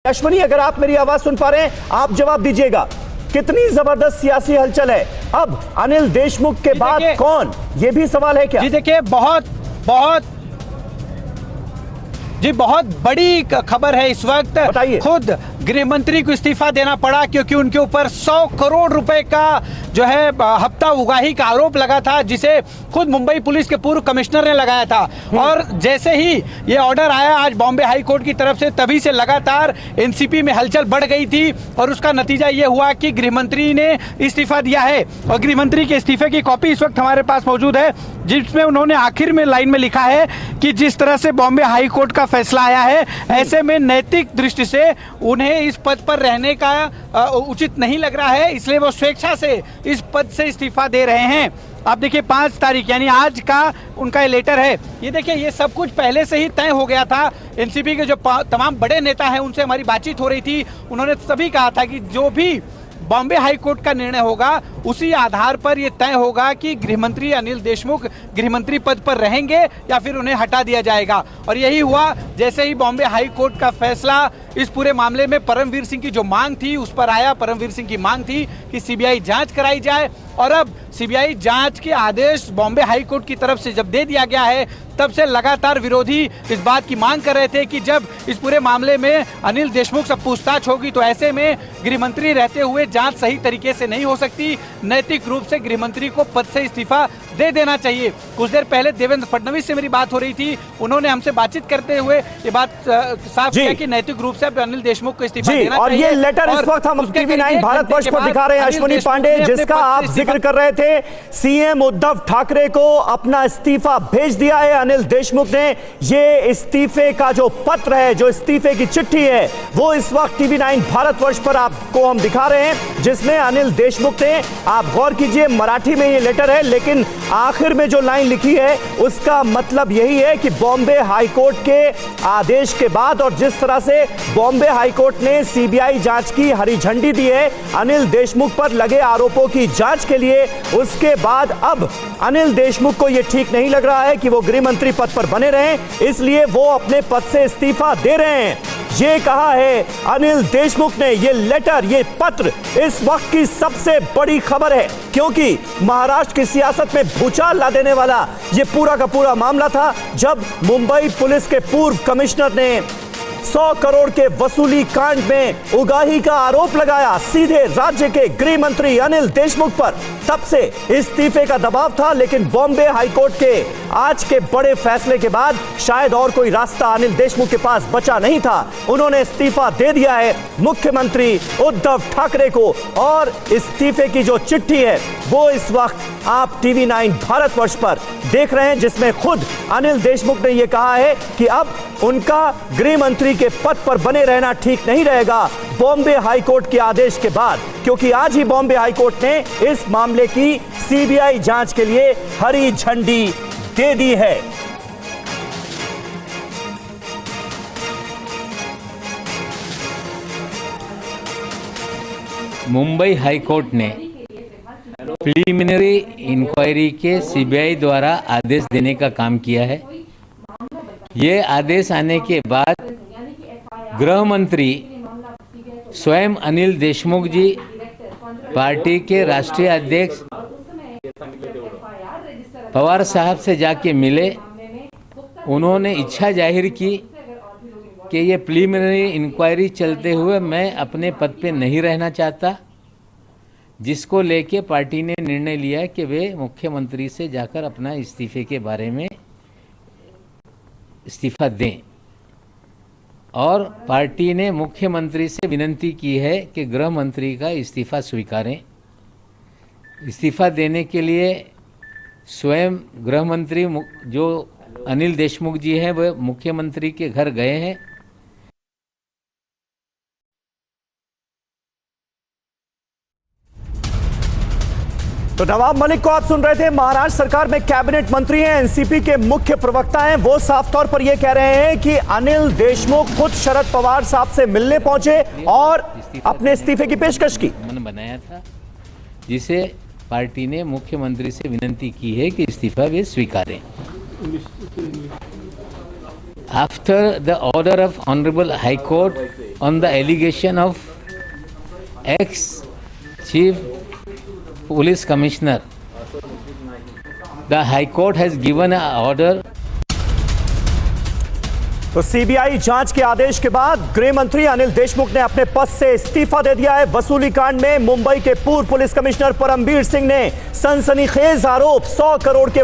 अश्वनी, अगर आप मेरी आवाज सुन पा रहे हैं, आप जवाब दीजिएगा। कितनी जबरदस्त सियासी हलचल है। अब अनिल देशमुख के बाद कौन, ये भी सवाल है क्या? जी देखिए, बहुत बड़ी खबर है इस वक्त। खुद गृह मंत्री को इस्तीफा देना पड़ा क्योंकि उनके ऊपर 100 करोड़ रुपए का जो है हफ्ता उगाही का आरोप लगा था, जिसे खुद मुंबई पुलिस के पूर्व कमिश्नर ने लगाया था। और जैसे ही ये ऑर्डर आया आज बॉम्बे हाई कोर्ट की तरफ से, तभी से लगातार एनसीपी में हलचल बढ़ गई थी और उसका नतीजा ये हुआ कि गृह मंत्री ने इस्तीफा दिया है। और गृह मंत्री के इस्तीफे की कॉपी इस वक्त हमारे पास मौजूद है, जिसमें उन्होंने आखिर में लाइन में लिखा है कि जिस तरह से बॉम्बे हाई कोर्ट का फैसला आया है, ऐसे में नैतिक दृष्टि से उन्हें इस पद पर रहने का उचित नहीं लग रहा है, इसलिए वो स्वेच्छा से इस पद से इस्तीफा दे रहे हैं। आप देखिए 5 तारीख यानी आज का उनका ये लेटर है। ये देखिए, ये सब कुछ पहले से ही तय हो गया था। एनसीपी के जो तमाम बड़े नेता हैं उनसे हमारी बातचीत हो रही थी, उन्होंने सभी कहा था कि जो भी बॉम्बे हाई कोर्ट का निर्णय होगा उसी आधार पर यह तय होगा कि गृहमंत्री अनिल देशमुख गृहमंत्री पद पर रहेंगे या फिर उन्हें हटा दिया जाएगा। और यही हुआ। जैसे ही बॉम्बे हाई कोर्ट का फैसला इस पूरे मामले में परमवीर सिंह की जो मांग थी उस पर आया, परमवीर सिंह की मांग थी कि सीबीआई जांच कराई जाए, और अब सीबीआई जांच के आदेश बॉम्बे हाई कोर्ट की तरफ से जब दे दिया गया है, तब से लगातार विरोधी इस बात की मांग कर रहे थे कि जब इस पूरे मामले में अनिल देशमुख से पूछताछ होगी तो ऐसे में गृहमंत्री रहते हुए जांच सही तरीके से नहीं हो सकती, नैतिक रूप से गृहमंत्री को पद से इस्तीफा दे देना चाहिए। कुछ देर पहले देवेंद्र फडणवीस से मेरी बात हो रही थी, उन्होंने हमसे बातचीत करते हुए ये बात साफ किया कि नैतिक रूप से अनिल देशमुख को इस्तीफा देना और चाहिए। ये लेटर इस वक्त हम TV9 भारतवर्ष पर दिखा रहे हैं अश्वनी पांडे, जिसका आप जिक्र कर रहे थे। सीएम उद्धव ठाकरे को अपना इस्तीफा भेज दिया है अनिल देशमुख ने। ये इस्तीफे का जो पत्र है, जो इस्तीफे की चिट्ठी है, वो इस वक्त TV9 भारतवर्ष पर आपको हम दिखा रहे हैं, जिसमें अनिल देशमुख ने, आप गौर कीजिए, मराठी में ये लेटर है, लेकिन आखिर में जो लाइन लिखी है उसका मतलब यही है कि बॉम्बे हाई कोर्ट के आदेश के बाद और जिस तरह से बॉम्बे हाई कोर्ट ने सीबीआई जांच की हरी झंडी दी है अनिल देशमुख पर लगे आरोपों की जांच के लिए, उसके बाद अब अनिल देशमुख को यह ठीक नहीं लग रहा है कि वो गृह मंत्री पद पर बने रहें, इसलिए वो अपने पद से इस्तीफा दे रहे हैं। ये कहा है अनिल देशमुख ने। ये लेटर, ये पत्र इस वक्त की सबसे बड़ी खबर है, क्योंकि महाराष्ट्र की सियासत में भूचाल ला देने वाला ये पूरा का पूरा मामला था, जब मुंबई पुलिस के पूर्व कमिश्नर ने 100 करोड़ के वसूली कांड में उगाही का आरोप लगाया सीधे राज्य के गृह मंत्री अनिल देशमुख पर। तब से इस्तीफे का दबाव था, लेकिन बॉम्बे हाईकोर्ट के आज के बड़े फैसले के बाद शायद और कोई रास्ता अनिल देशमुख के पास बचा नहीं था। उन्होंने इस्तीफा दे दिया है मुख्यमंत्री उद्धव ठाकरे को, और इस्तीफे की जो चिट्ठी है वो इस वक्त आप TV9 भारतवर्ष पर देख रहे हैं, जिसमें खुद अनिल देशमुख ने यह कहा है कि अब उनका गृह मंत्री के पद पर बने रहना ठीक नहीं रहेगा बॉम्बे हाईकोर्ट के आदेश के बाद, क्योंकि आज ही बॉम्बे हाईकोर्ट ने इस मामले की सीबीआई जांच के लिए हरी झंडी दे दी है। मुंबई हाईकोर्ट ने प्रिलिमिनरी इंक्वायरी के सीबीआई द्वारा आदेश देने का काम किया है। ये आदेश आने के बाद गृह मंत्री स्वयं अनिल देशमुख जी पार्टी के राष्ट्रीय अध्यक्ष पवार साहब से जाके मिले। उन्होंने इच्छा जाहिर की कि ये प्रिलिमिनरी इंक्वायरी चलते हुए मैं अपने पद पे नहीं रहना चाहता, जिसको लेके पार्टी ने निर्णय लिया कि वे मुख्यमंत्री से जाकर अपना इस्तीफे के बारे में इस्तीफा दें। और पार्टी ने मुख्यमंत्री से विनती की है कि गृह मंत्री का इस्तीफा स्वीकारें। इस्तीफा देने के लिए स्वयं गृह मंत्री जो अनिल देशमुख जी हैं वह मुख्यमंत्री के घर गए हैं। तो नवाब मलिक को आप सुन रहे थे, महाराष्ट्र सरकार में कैबिनेट मंत्री हैं, एनसीपी के मुख्य प्रवक्ता हैं। वो साफ तौर पर यह कह रहे हैं कि अनिल देशमुख खुद शरद पवार साहब से मिलने पहुंचे और अपने इस्तीफे की पेशकश की। बनाया था, जिसे पार्टी ने मुख्यमंत्री से विनती की है कि इस्तीफा वे स्वीकारें। After the order of honourable high court on the allegation of ex-chief police commissioner. The High Court has given an order. तो सीबीआई जांच के आदेश के बाद गृह मंत्री अनिल देशमुख ने अपने पद से इस्तीफा दे दिया है। वसूली कांड में मुंबई के पूर्व पुलिस कमिश्नर परमबीर सिंह ने सनसनीखेज आरोप 100 करोड़ के